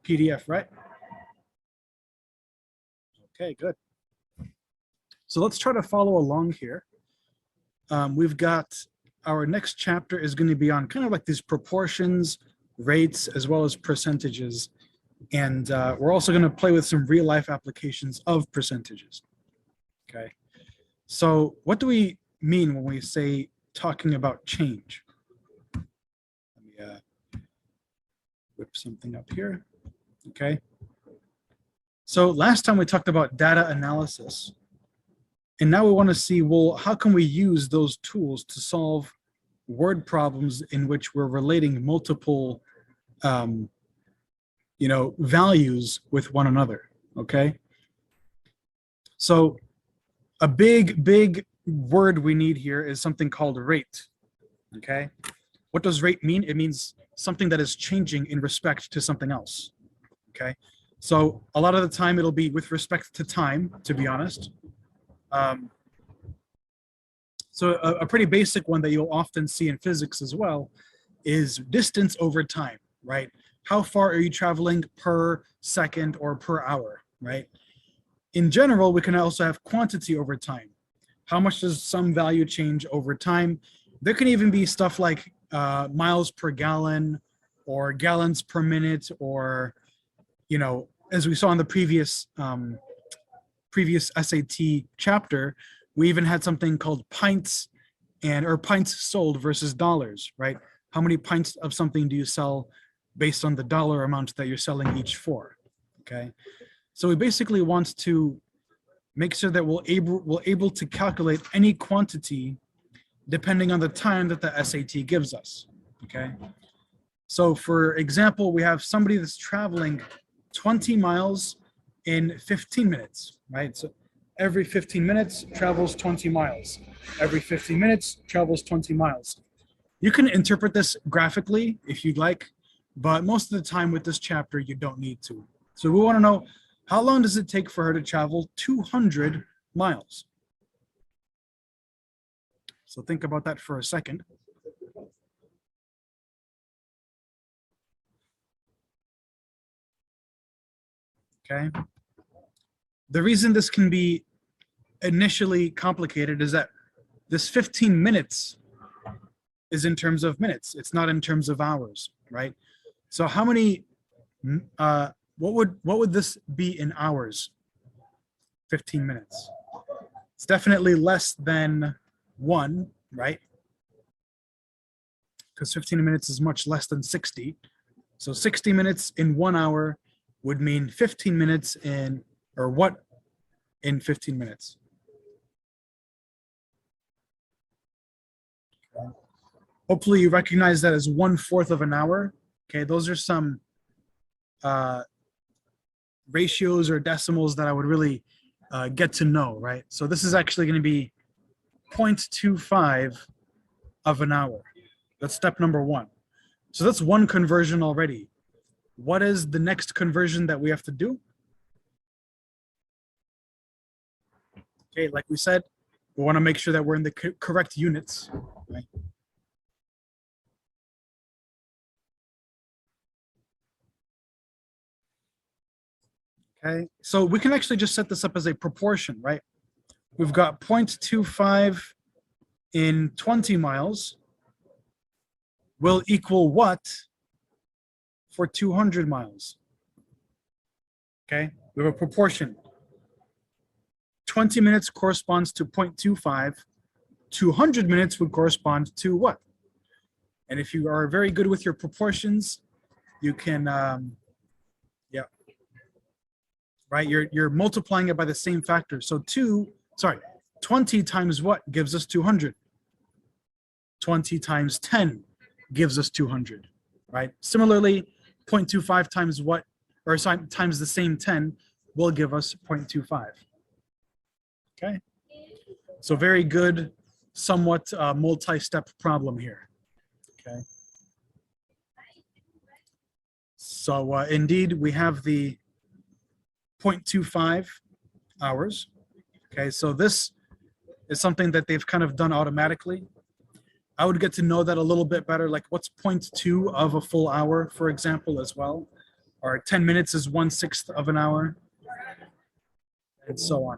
PDF, right? Okay, good. So let's try to follow along here. We've got our next chapter is going to be on kind of like these proportions, rates, as well as percentages. And we're also going to play with some real life applications of percentages. Okay. So what do we mean when we say talking about change? Let me whip something up here. Okay. So last time we talked about data analysis. And now we want to see, well, how can we use those tools to solve word problems in which we're relating multiple values with one another, okay? So a big word we need here is something called rate, okay? What does rate mean? It means something that is changing in respect to something else, okay? So a lot of the time it'll be with respect to time, to be honest. So a pretty basic one that you'll often see in physics as well is distance over time, right? How far are you traveling per second or per hour, right? In general, we can also have quantity over time. How much does some value change over time? There can even be stuff like miles per gallon or gallons per minute, or, as we saw in the previous SAT chapter, we even had something called pints or pints sold versus dollars, right? How many pints of something do you sell based on the dollar amount that you're selling each for, okay? So we basically want to make sure that we're able to calculate any quantity depending on the time that the SAT gives us, okay? So for example, we have somebody that's traveling 20 miles in 15 minutes, right? So every 15 minutes travels 20 miles. Every 15 minutes travels 20 miles. You can interpret this graphically if you'd like, but most of the time with this chapter, you don't need to. So we want to know, how long does it take for her to travel 200 miles? So think about that for a second. Okay. The reason this can be initially complicated is that this 15 minutes is in terms of minutes. It's not in terms of hours, right? So how many, what would this be in hours? 15 minutes. It's definitely less than 1, right? Because 15 minutes is much less than 60. So 60 minutes in 1 hour would mean 15 minutes in, or what in 15 minutes? Okay. Hopefully you recognize that as 1/4 of an hour. Okay, those are some ratios or decimals that I would really get to know, right? So this is actually going to be 0.25 of an hour. That's step number 1. So that's one conversion already. What is the next conversion that we have to do? Okay, like we said, we want to make sure that we're in the correct units, right? Okay, so we can actually just set this up as a proportion, right? We've got 0.25 in 20 miles will equal what for 200 miles? Okay, we have a proportion. 20 minutes corresponds to 0.25. 200 minutes would correspond to what? And if you are very good with your proportions, you can, right? You're multiplying it by the same factor. So 20 times what gives us 200? 20 times 10 gives us 200, right? Similarly, 0.25 times what, or times the same 10 will give us 0.25. Okay, so very good, somewhat multi-step problem here. Okay, so indeed we have the 0.25 hours. Okay, so this is something that they've kind of done automatically. I would get to know that a little bit better, like what's 0.2 of a full hour, for example, as well. or 10 minutes is 1/6 of an hour, and so on.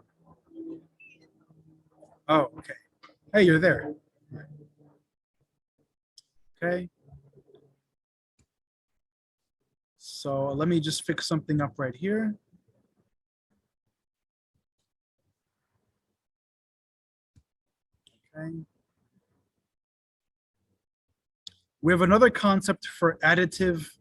Oh, okay. Hey, you're there. Okay. So let me just fix something up right here. Okay. We have another concept for additive